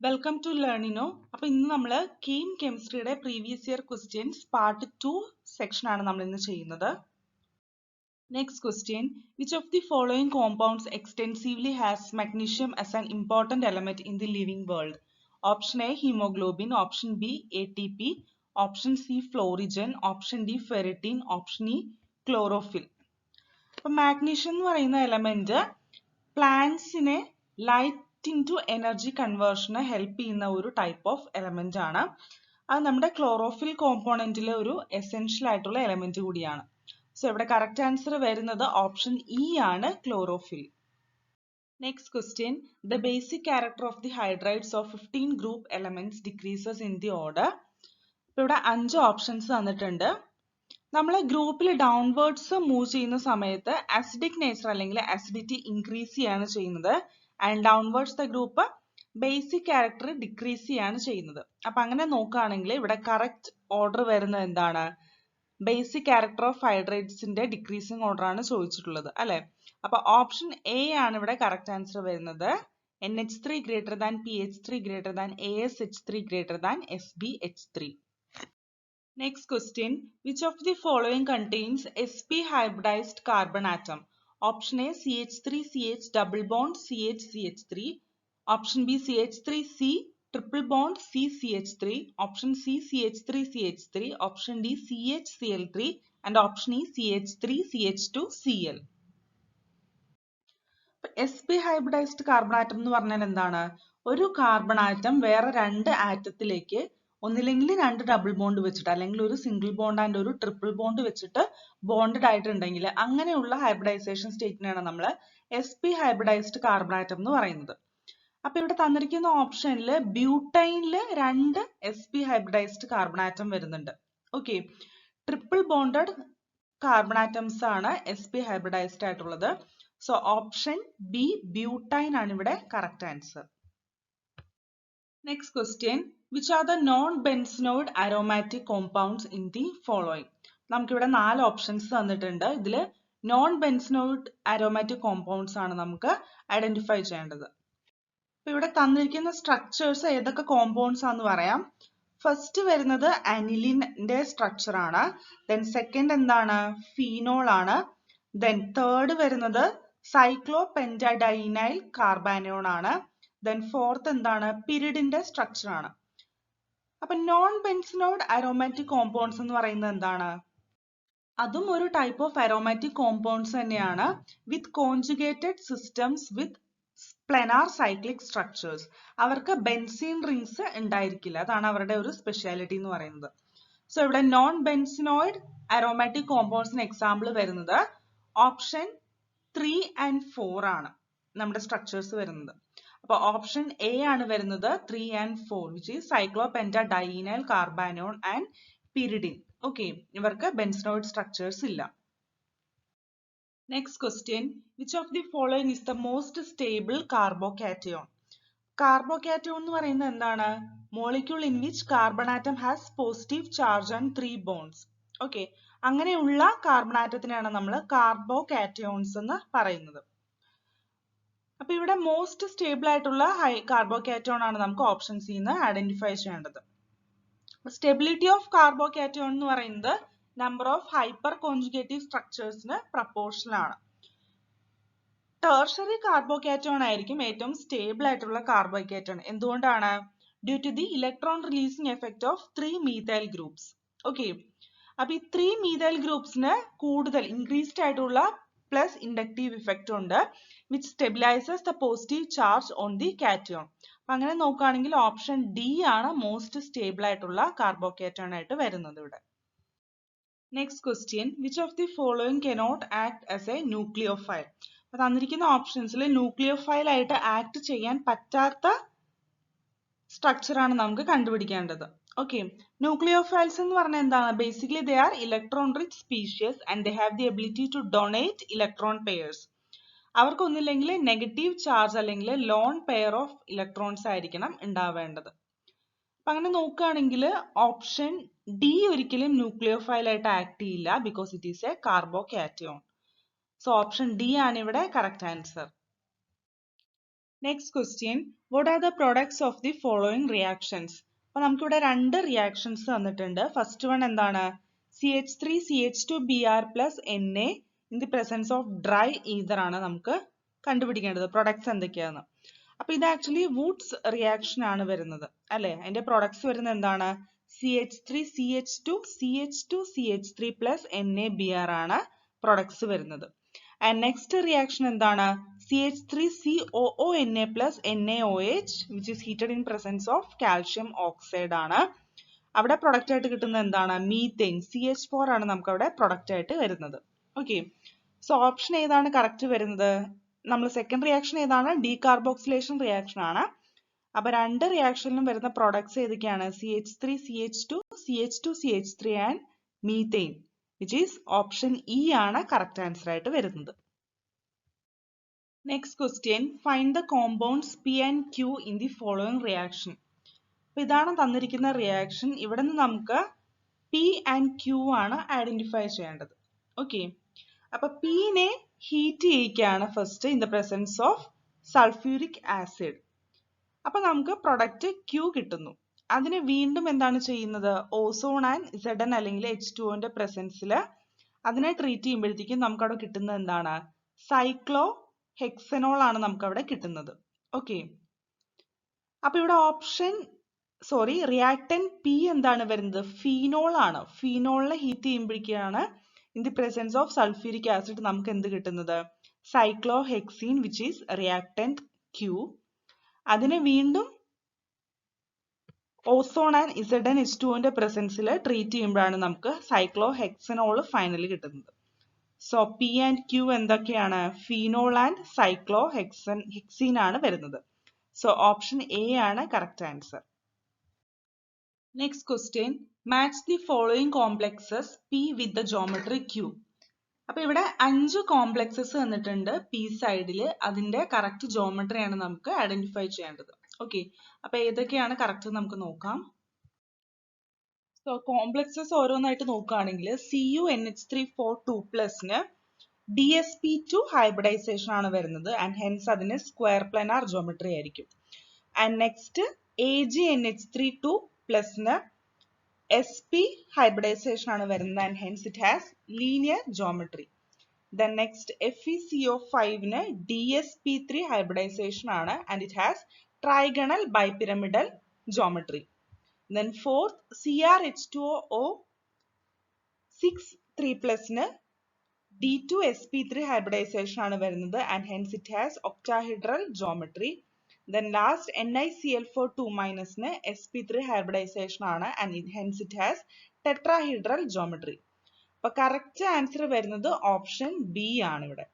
Welcome to Learnino. അപ്പൊ ഇന്ന് നമ്മൾ കെയിം കെമിസ്ട്രിയുടെ previous year questions part 2 section ആണ് നമ്മൾ ഇന്ന് ചെയ്യുന്നത്. Next question, which of the following compounds extensively has magnesium as an important element in the living world? Option A haemoglobin, option B ATP, option C florigen, option D ferritin, option E chlorophyll. അപ്പൊ magnesium എന്ന് പറയുന്ന element പ്ലാന്റ്സിനെ light into energy conversion help ചെയ്യുന്ന ഒരു type of element ആണ്. അത് നമ്മുടെ chlorophyll കോമ്പോണന്റിലെ ഒരു എസെൻഷ്യൽ ആയിട്ടുള്ള എലമെന്റ് കൂടിയാണ്. സോ ഇവിടെ കറക്റ്റ് ആൻസർ വരുന്നത് ഓപ്ഷൻ ഇ ആണ്, chlorophyll. Next question, the basic character of the hydrides of 15 group elements decreases in the order. ഇവിടെ 5 ഓപ്ഷൻസ് തന്നിട്ടുണ്ട്. നമ്മൾ ഗ്രൂപ്പിൽ ഡൗൺവേർഡ്സ് മൂവ് ചെയ്യുന്ന സമയത്ത് അസിഡിക് നേച്ചർ അല്ലെങ്കിൽ അസിഡിറ്റി ഇൻക്രീസ് ചെയ്യാണ് ചെയ്യുന്നത്. And downwards the group basic character decrease ചെയ്യാണ് ചെയ്യുന്നത്. അപ്പൊ അങ്ങനെ നോക്കുകയാണെങ്കിൽ ഇവിടെ കറക്റ്റ് ഓർഡർ വരുന്നത് എന്താണ്? ബേസിക് ക്യാരക്ടർ ഓഫ് ഹൈഡ്രേറ്റ്സിന്റെ ഡിക്രീസിങ് ഓർഡർ ആണ് ചോദിച്ചിട്ടുള്ളത് അല്ലെ. അപ്പൊ ഓപ്ഷൻ എ ആണ് ഇവിടെ കറക്റ്റ് ആൻസർ വരുന്നത്. NH3 greater than PH3 greater than ASH3 greater than SbH3. Next question, which of the following contains sp hybridized carbon atom? Option A CH3CH double bond CH3, option B CH3C triple bond CCH3, option C CH3CH3, option D CHCl3 and option E CH3CH2Cl. sp hybridized carbon atom എന്ന് പറഞ്ഞാൽ എന്താണ്? ഒരു carbon atom വേറെ രണ്ട് ആറ്റത്തിലേക്ക് ഒന്നില്ലെങ്കിൽ രണ്ട് double bond വെച്ചിട്ട് അല്ലെങ്കിൽ ഒരു സിംഗിൾ ബോണ്ട് ആൻഡ് ഒരു ട്രിപ്പിൾ ബോണ്ട് വെച്ചിട്ട് ബോണ്ടഡ് ആയിട്ടുണ്ടെങ്കിൽ അങ്ങനെയുള്ള ഹൈബ്രിഡൈസേഷൻ സ്റ്റേറ്റിനാണ് നമ്മൾ sp ഹൈബ്രിഡൈസ്ഡ് കാർബൺ ആറ്റം എന്ന് പറയുന്നത്. അപ്പൊ ഇവിടെ തന്നിരിക്കുന്ന ഓപ്ഷനിൽ ബ്യൂട്ടൈനില് രണ്ട് sp ഹൈബ്രിഡൈസ്ഡ് കാർബൺ ആറ്റം വരുന്നുണ്ട്. Okay, triple bonded carbon atoms ആണ് sp ഹൈബ്രിഡൈസ്ഡ് ആയിട്ടുള്ളത്. സോ ഓപ്ഷൻ ബി ബ്യൂട്ടൈൻ ആണ് ഇവിടെ correct answer. Next question, which are the non-benzenoid aromatic compounds in the following? നമുക്കിവിടെ 4 ഓപ്ഷൻസ് തന്നിട്ടുണ്ട്. ഇതിൽ നോൺ ബെൻസനോയിഡ് അരോമാറ്റിക് കോമ്പൗണ്ട്സ് ആണ് നമുക്ക് ഐഡന്റിഫൈ ചെയ്യേണ്ടത്. അപ്പൊ ഇവിടെ തന്നിരിക്കുന്ന സ്ട്രക്ചേഴ്സ് ഏതൊക്കെ കോമ്പൗണ്ട്സ് ആണെന്ന് പറയാം. ഫസ്റ്റ് വരുന്നത് അനിലിന്റെ സ്ട്രക്ചർ ആണ്. ദെൻ സെക്കൻഡ് എന്താണ്? ഫീനോൾ ആണ്. ദെൻ തേർഡ് വരുന്നത് സൈക്ലോപെന്റാഡൈനൈൽ കാർബാനോൺ ആണ്. ദെൻ ഫോർത്ത് എന്താണ്? പിരിഡിന്റെ സ്ട്രക്ചർ ആണ്. അപ്പൊ നോൺ ബെൻസനോയിഡ് അരോമാറ്റിക് കോമ്പൗണ്ട്സ് എന്ന് പറയുന്നത് എന്താണ്? അതും ഒരു ടൈപ്പ് ഓഫ് അരോമാറ്റിക് കോമ്പൗണ്ട്സ് തന്നെയാണ്, വിത്ത് കോൺജുഗേറ്റഡ് സിസ്റ്റംസ് വിത്ത് പ്ലെനാർ സൈക്ലിക് സ്ട്രക്ചേഴ്സ്. അവർക്ക് ബെൻസീൻ റിങ്സ് ഉണ്ടായിരിക്കില്ല, അതാണ് അവരുടെ ഒരു സ്പെഷ്യാലിറ്റി എന്ന് പറയുന്നത്. സോ ഇവിടെ നോൺ ബെൻസനോയിഡ് അരോമാറ്റിക് കോമ്പൗണ്ട്സിന് എക്സാമ്പിൾ വരുന്നത് ഓപ്ഷൻ 3 and 4 ആണ് നമ്മുടെ സ്ട്രക്ചേഴ്സ് വരുന്നത്. അപ്പൊ ഓപ്ഷൻ എ ആണ് വരുന്നത് 3 and 4, which is cyclopentadienyl carbanion and pyridine. Okay, ഇവർക്ക് ബെൻസനോയിഡ് സ്ട്രക്ചേഴ്സ് ഇല്ല. Next question, which of the following is the most stable carbocation? കാർബോകാറ്റോൺ എന്ന് പറയുന്നത് എന്താണ്? Molecule in which carbon atom has positive charge and 3 bonds. Okay, അങ്ങനെയുള്ള carbon ആറ്റത്തിനാണ് നമ്മൾ കാർബോകാറ്റോൺസ് എന്ന് പറയുന്നത്. അപ്പൊ ഇവിടെ മോസ്റ്റ് സ്റ്റേബിൾ ആയിട്ടുള്ള കാർബോകാറ്റോൺ ആണ് നമുക്ക് ഓപ്ഷൻ സി ന്ന് ഐഡന്റിഫൈ ചെയ്യേണ്ടത്. സ്റ്റെബിലിറ്റി ഓഫ് കാർബോകാറ്റോൺ എന്ന് പറയുന്നത് നമ്പർ ഓഫ് ഹൈപ്പർ കോൺജുഗേറ്റീവ് സ്ട്രക്ചേഴ്സിന് പ്രപ്പോർഷണൽ ആണ്. ടെർഷറി കാർബോകാറ്റോൺ ആയിരിക്കും ഏറ്റവും സ്റ്റേബിൾ ആയിട്ടുള്ള കാർബോകാറ്റോൺ. എന്തുകൊണ്ടാണ്? Due to the electron releasing effect of 3 methyl groups. Okay, അപ്പൊ ഈ 3 methyl ഗ്രൂപ്പ്സിന് കൂടുതൽ ഇൻക്രീസ്ഡ് ആയിട്ടുള്ള പ്ലസ് ഇൻഡക്റ്റീവ് ഇഫക്റ്റ് ഉണ്ട്, which stabilises the positive charge on the cation. അപ്പൊ അങ്ങനെ നോക്കുകയാണെങ്കിൽ ഓപ്ഷൻ ഡി ആണ് മോസ്റ്റ് സ്റ്റേബിൾ ആയിട്ടുള്ള കാർബോകാറ്റോൺ ആയിട്ട് വരുന്നത് ഇവിടെ. Next question, which of the following cannot act as A nucleophile? അപ്പൊ തന്നിരിക്കുന്ന ഓപ്ഷൻസിൽ ന്യൂക്ലിയോഫൈൽ ആയിട്ട് ആക്ട് ചെയ്യാൻ പറ്റാത്ത സ്ട്രക്ചർ ആണ് നമുക്ക് കണ്ടുപിടിക്കേണ്ടത്. ഓക്കെ, ന്യൂക്ലിയോഫൈൽസ് എന്ന് പറഞ്ഞാൽ എന്താണ്? Basically they are electron rich species and they have the ability to donate electron pairs. അവർക്കൊന്നില്ലെങ്കിൽ നെഗറ്റീവ് ചാർജ് അല്ലെങ്കിൽ ലോൺ പെയർ ഓഫ് ഇലക്ട്രോൺസ് ആയിരിക്കണം ഉണ്ടാവേണ്ടത്. അപ്പൊ അങ്ങനെ നോക്കുകയാണെങ്കിൽ ഓപ്ഷൻ ഡി ഒരിക്കലും ന്യൂക്ലിയോഫൈൽ ആയിട്ട് ആക്ട് ചെയ്യില്ല, because it is a carbocation. So option D ആണ് ഇവിടെ correct answer. Next question, what are the products of the following reactions? അപ്പോൾ നമുക്കിവിടെ രണ്ട് റിയാക്ഷൻസ് തന്നിട്ടുണ്ട്. ഫസ്റ്റ് വൺ എന്താണ്? CH3CH2Br plus Na in the presence of dry ether ആണ് നമുക്ക് കണ്ടുപിടിക്കേണ്ടത്. പ്രൊഡക്ട്സ് എന്തൊക്കെയാണ്? അപ്പോൾ ഇത് ആക്ച്വലി വുഡ്സ് റിയാക്ഷൻ ആണ് വരുന്നത് അല്ലേ? അതിന്റെ പ്രൊഡക്ട്സ് വരുന്നത് എന്താണ്? CH3CH2CH2CH3 plus NaBr ആണ് പ്രൊഡക്ട്സ് വരുന്നത്. ആൻഡ് നെക്സ്റ്റ് റിയാക്ഷൻ എന്താണ്? CH3COONA plus NaOH which is heated in presence of calcium oxide ആണ്. അവിടെ പ്രൊഡക്റ്റ് ആയിട്ട് കിട്ടുന്നത് എന്താണ്? മീത്തേൻ, CH4 ആണ് നമുക്ക് അവിടെ പ്രൊഡക്റ്റ് ആയിട്ട് വരുന്നത്. ഓക്കെ, സോ ഓപ്ഷൻ ഏതാണ് കറക്റ്റ് വരുന്നത്? നമ്മൾ സെക്കൻഡ് റിയാക്ഷൻ ഏതാണ്? ഡീകാർബോക്സിലേഷൻ റിയാക്ഷൻ ആണ്. അപ്പൊ രണ്ട് റിയാക്ഷനിലും വരുന്ന പ്രൊഡക്ട്സ് ഏതൊക്കെയാണ്? CH3CH2 CH2CH3 and methane, which is option E ആണ് കറക്റ്റ് ആൻസർ ആയിട്ട് വരുന്നത്. Next question, find the compounds P and Q in the following reaction. അപ്പോൾ ഇതാണ് തന്നിരിക്കുന്ന റിയാക്ഷൻ. ഇവിടെ നിന്ന് നമുക്ക് P and Q ആണ് ഐഡന്റിഫൈ ചെയ്യേണ്ടത്. ഓക്കെ, അപ്പൊ Pനെ ഹീറ്റ് ചെയ്യിക്കുകയാണ് first in the presence of sulphuric acid. അപ്പൊ നമുക്ക് പ്രൊഡക്റ്റ് Q കിട്ടുന്നു. അതിനെ വീണ്ടും എന്താണ് ചെയ്യുന്നത്? ഓസോൺ ആൻഡ് Zn അല്ലെങ്കിൽ H2O പ്രസൻസിൽ അതിനെ ട്രീറ്റ് ചെയ്യുമ്പോഴത്തേക്കും നമുക്ക് അവിടെ കിട്ടുന്നത് എന്താണ്? സൈക്ലോ ഹെക്സനോൾ ആണ് നമുക്ക് അവിടെ കിട്ടുന്നത്. ഓക്കെ, അപ്പൊ ഇവിടെ റിയാക്ടന്റ് പി എന്താണ് വരുന്നത്? ഫീനോൾ ആണ്. ഫീനോളിനെ ഹീറ്റ് ചെയ്യുമ്പോഴേക്കാണ് in the presence of sulphuric acid നമുക്ക് എന്ത് കിട്ടുന്നത്? Cyclohexene which is reactant Q. അതിനെ വീണ്ടും ഓസോൺ ആൻഡ് Zn പ്രസൻസിൽ ട്രീറ്റ് ചെയ്യുമ്പോഴാണ് നമുക്ക് സൈക്ലോ ഹെക്സനോൾ ഫൈനലി കിട്ടുന്നത്. സോ പി ആൻഡ് ക്യൂ എന്തൊക്കെയാണ്? ഫീനോൾ ആൻഡ് സൈക്ലോ ഹെക്സീൻ ആണ് വരുന്നത്. സോ ഓപ്ഷൻ എ ആണ് correct answer. Next question, match the following complexes P with the geometry Q. അപ്പൊ ഇവിടെ 5 കോംപ്ലക്സസ് തന്നിട്ടുണ്ട് പി സൈഡിൽ. അതിന്റെ കറക്റ്റ് ജോമെട്രി ആണ് നമുക്ക് ഐഡന്റിഫൈ ചെയ്യേണ്ടത്. ഓക്കെ, അപ്പൊ ഏതൊക്കെയാണ് കറക്റ്റ് നമുക്ക് നോക്കാം. സോ കോംപ്ലക്സസ് ഓരോന്നായിട്ട് നോക്കുകയാണെങ്കിൽ CuNH3 4 DsP2 ഹൈബ്രിഡൈസേഷൻ ആണ് വരുന്നത് ആൻഡ് ഹെൻസ് അതിന് സ്ക്വയർ പ്ലാനാർ ജോമെട്രി ആയിരിക്കും. And next AgNH3 sp hybridization ആണ് വരുന്നത് and hence it has linear geometry. Then next FeCO5 DsP3 hybridization ആണ് and it has trigonal bipyramidal geometry. Then fourth CrH2O 6 D2sp3 hybridization ആണ് വരുന്നത് and hence it has octahedral geometry. Then last NiCl4 sp3 hybridization ആണ് and hence it has tetrahedral geometry. അപ്പോൾ correct answer വരുന്നത് option B ആണ് ഇവിടെ.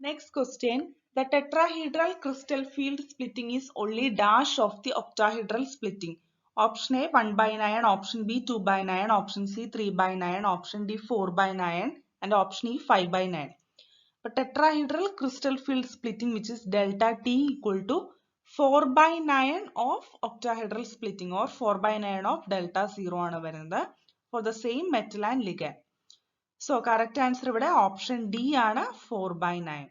Next question, the tetrahedral crystal field splitting is only dash of the octahedral splitting. Option A 1/9, option B 2/9, option C 3/9, option D 4/9 and option E 5/9. But tetrahedral crystal field splitting which is delta T equal to 4/9 of octahedral splitting or 4/9 of delta 0 ആണ് വരുന്നത് for the same metal and ligand. So correct answer ഇവിടെ option D ആണ് 4/9.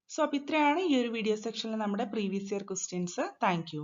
So അപ്പോൾ ഇത്രയാണ് ഈ ഒരു video സെക്ഷനിൽ നമ്മുടെ previous year questions. Thank you.